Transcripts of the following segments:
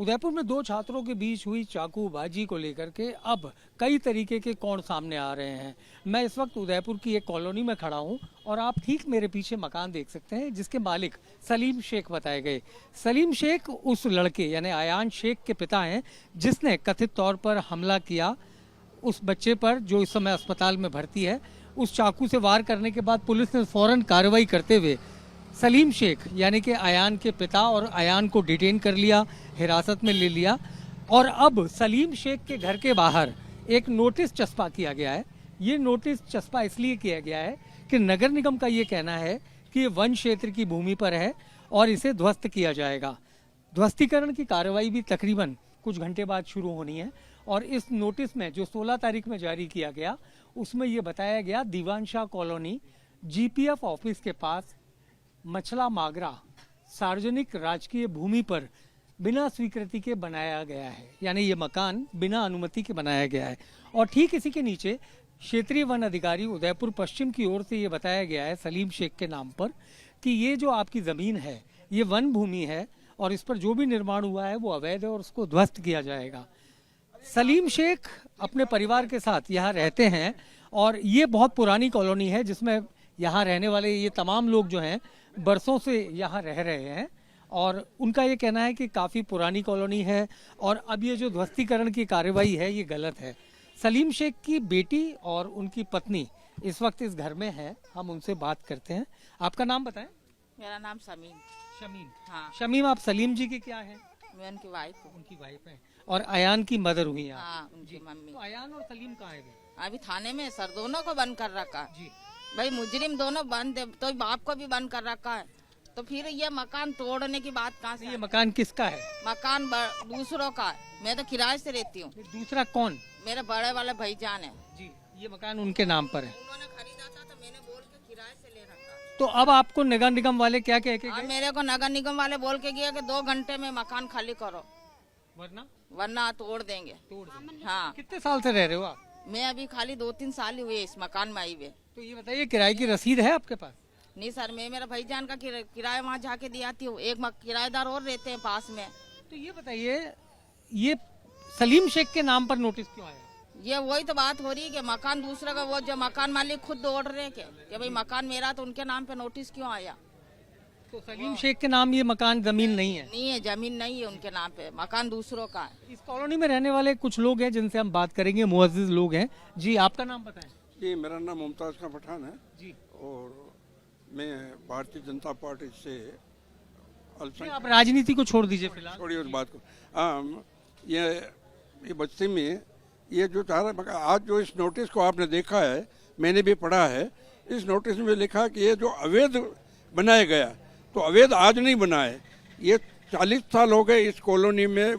उदयपुर में दो छात्रों के बीच हुई चाकूबाजी को लेकर के अब कई तरीके के कोण सामने आ रहे हैं। मैं इस वक्त उदयपुर की एक कॉलोनी में खड़ा हूं और आप ठीक मेरे पीछे मकान देख सकते हैं जिसके मालिक सलीम शेख बताए गए। सलीम शेख उस लड़के यानी आयान शेख के पिता हैं जिसने कथित तौर पर हमला किया उस बच्चे पर जो इस समय अस्पताल में भर्ती है। उस चाकू से वार करने के बाद पुलिस ने फौरन कार्रवाई करते हुए सलीम शेख यानी कि आयान के पिता और आयान को डिटेन कर लिया, हिरासत में ले लिया और अब सलीम शेख के घर के बाहर एक नोटिस चस्पा किया गया है। ये नोटिस चस्पा इसलिए किया गया है कि नगर निगम का ये कहना है कि ये वन क्षेत्र की भूमि पर है और इसे ध्वस्त किया जाएगा। ध्वस्तीकरण की कार्रवाई भी तकरीबन कुछ घंटे बाद शुरू होनी है और इस नोटिस में जो 16 तारीख में जारी किया गया उसमें ये बताया गया दीवानशाह कॉलोनी जीपीएफ ऑफिस के पास मछला मागरा सार्वजनिक राजकीय भूमि पर बिना स्वीकृति के बनाया गया है, यानी ये मकान बिना अनुमति के बनाया गया है। और ठीक इसी के नीचे क्षेत्रीय वन अधिकारी उदयपुर पश्चिम की ओर से ये बताया गया है सलीम शेख के नाम पर कि ये जो आपकी ज़मीन है ये वन भूमि है और इस पर जो भी निर्माण हुआ है वो अवैध है और उसको ध्वस्त किया जाएगा। सलीम शेख अपने परिवार के साथ यहाँ रहते हैं और ये बहुत पुरानी कॉलोनी है जिसमें यहाँ रहने वाले ये तमाम लोग जो हैं बरसों से यहाँ रह रहे हैं और उनका ये कहना है कि काफ़ी पुरानी कॉलोनी है और अब ये जो ध्वस्तीकरण की कार्रवाई है ये गलत है। सलीम शेख की बेटी और उनकी पत्नी इस वक्त इस घर में है, हम उनसे बात करते हैं। आपका नाम बताएं। मेरा नाम शमीम। शमीम, हाँ। शमीम, आप सलीम जी की क्या है? मैं उनकी वाइफ हूँ। उनकी वाइफ है और अयान की मदर हुई आप? हाँ, उनकी मम्मी। तो अयान और सलीम कहाँ है? अभी थाने में सर दोनों को बंद कर रखा है जी। भाई, मुजरिम दोनों बंद है तो बाप को भी बंद कर रखा है, तो फिर ये मकान तोड़ने की बात कहाँ से? ये मकान किसका है? मकान दूसरों का है, मैं तो किराए से रहती हूँ। दूसरा कौन? मेरे बड़े वाले भाईजान है जी। ये मकान उनके नाम पर है? उन्होंने खरीदा था तो मैंने बोल के किराए से ले रखा। तो अब आपको नगर निगम वाले क्या कह के गए? मेरे को नगर निगम वाले बोल के गया कि 2 घंटे में मकान खाली करो वरना तोड़ देंगे। हाँ। कितने साल से रह रहे हो आप? मैं अभी खाली 2-3 साल ही हुए इस मकान में आई हुए। तो ये बताइए किराए की रसीद है आपके पास? नहीं सर, मैं मेरा भाईजान का किराया वहाँ जाके दियाती हूँ, एक किराएदार और रहते हैं पास में। तो ये बताइए ये सलीम शेख के नाम पर नोटिस क्यों आया? ये वही तो बात हो रही है कि मकान दूसरा का, वो जो मकान मालिक खुद दौड़ रहे कि भाई मकान मेरा, तो उनके नाम पे नोटिस क्यों आया? तो सलीम शेख के नाम ये मकान जमीन नहीं है? नहीं है, जमीन नहीं है उनके नाम पे, मकान दूसरों का है। इस कॉलोनी में रहने वाले कुछ लोग हैं जिनसे हम बात करेंगे, मुअज्जिज लोग हैं। जी, आपका नाम बताएं। जी, मेरा नाम मुमताज़ खां पठान है जी। और मैं भारतीय जनता पार्टी से आप राजनीति को छोड़ दीजिए फिलहाल, छोड़िए उस बात को। ये बस्ती में ये जो आज जो इस नोटिस को आपने देखा है, मैंने भी पढ़ा है, इस नोटिस में लिखा कि ये जो अवैध बनाया गया, तो अवैध आज नहीं बना है, ये 40 साल हो गए इस कॉलोनी में।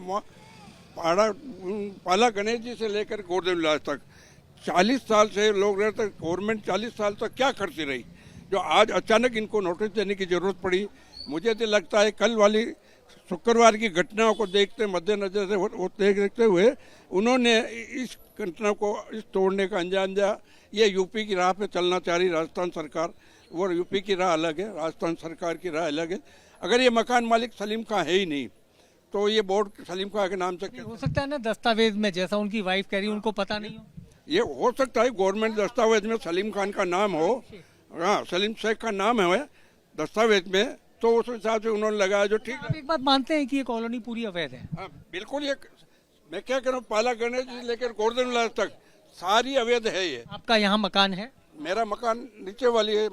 पाला गणेश जी से लेकर गोरदेव विलास तक 40 साल से लोग रहते। गवर्नमेंट 40 साल तक क्या करती रही जो आज अचानक इनको नोटिस देने की जरूरत पड़ी? मुझे तो लगता है कल वाली शुक्रवार की घटनाओं को देखते मद्देनजर से देखते हुए उन्होंने इस घटना को इस तोड़ने का अंजाम दिया। ये यूपी की राह पे चलना चाह रही राजस्थान सरकार, वो यूपी की राह अलग है, राजस्थान सरकार की राह अलग है। अगर ये मकान मालिक सलीम खां है ही नहीं तो ये बोर्ड सलीम खां के नाम से हो सकता है ना दस्तावेज में, जैसा उनकी वाइफ कह रही है, उनको पता नहीं हो। ये हो सकता है गवर्नमेंट दस्तावेज में सलीम खान का नाम हो, हाँ सलीम शेख का नाम है दस्तावेज में, तो उस हिसाब से उन्होंने लगाया जो ठीक है। आप एक बात मानते हैं कि ये कॉलोनी पूरी अवैध है? हाँ बिल्कुल, ये मैं क्या कह रहा हूँ, पाला गणेश जी लेकर गोवर्धन विलास तक सारी अवैध है। ये आपका यहाँ मकान है? मेरा मकान नीचे वाली है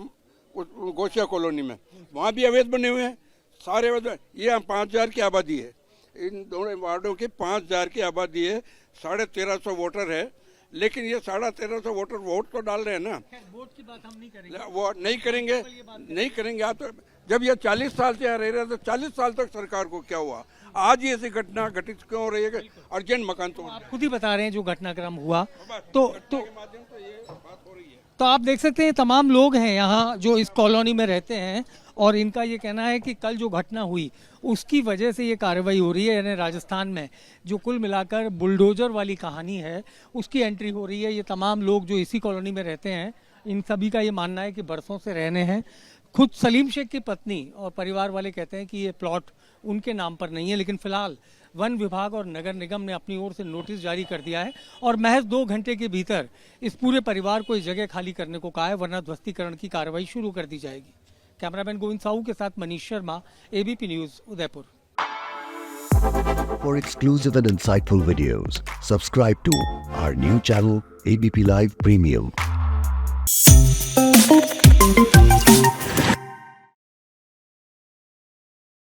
गोशिया कॉलोनी में, वहाँ भी अवैध बने हुए हैं सारे अवैध। ये 5000 की आबादी है, इन दोनों वार्डों की 5000 की आबादी है, 1350 वोटर है, लेकिन ये 1350 वोटर वोट तो डाल रहे हैं ना। वोट की बात हम नहीं करेंगे, वो नहीं करेंगे आप। तो जब ये 40 साल से यहाँ रह रहे तो 40 साल तक सरकार को क्या हुआ? आज ही ऐसी घटना घटित क्यों हो रही है कि अर्जेंट मकान तोड़? आप खुद ही बता रहे हैं जो घटनाक्रम हुआ, तो आप देख सकते हैं तमाम लोग हैं यहाँ जो इस कॉलोनी में रहते हैं और इनका ये कहना है कि कल जो घटना हुई उसकी वजह से ये कार्रवाई हो रही है। यानी राजस्थान में जो कुल मिलाकर बुलडोजर वाली कहानी है उसकी एंट्री हो रही है। ये तमाम लोग जो इसी कॉलोनी में रहते हैं, इन सभी का ये मानना है कि बरसों से रहने हैं। खुद सलीम शेख की पत्नी और परिवार वाले कहते हैं कि ये प्लॉट उनके नाम पर नहीं है, लेकिन फिलहाल वन विभाग और नगर निगम ने अपनी ओर से नोटिस जारी कर दिया है और महज 2 घंटे के भीतर इस पूरे परिवार को इस जगह खाली करने को कहा है, वरना ध्वस्तीकरण की कार्रवाई शुरू कर दी जाएगी। कैमरामैन गोविंद साहू के साथ Manish Sharma, ABP news, Udaipur. For exclusive and insightful videos, subscribe to our new channel ABP Live Premium.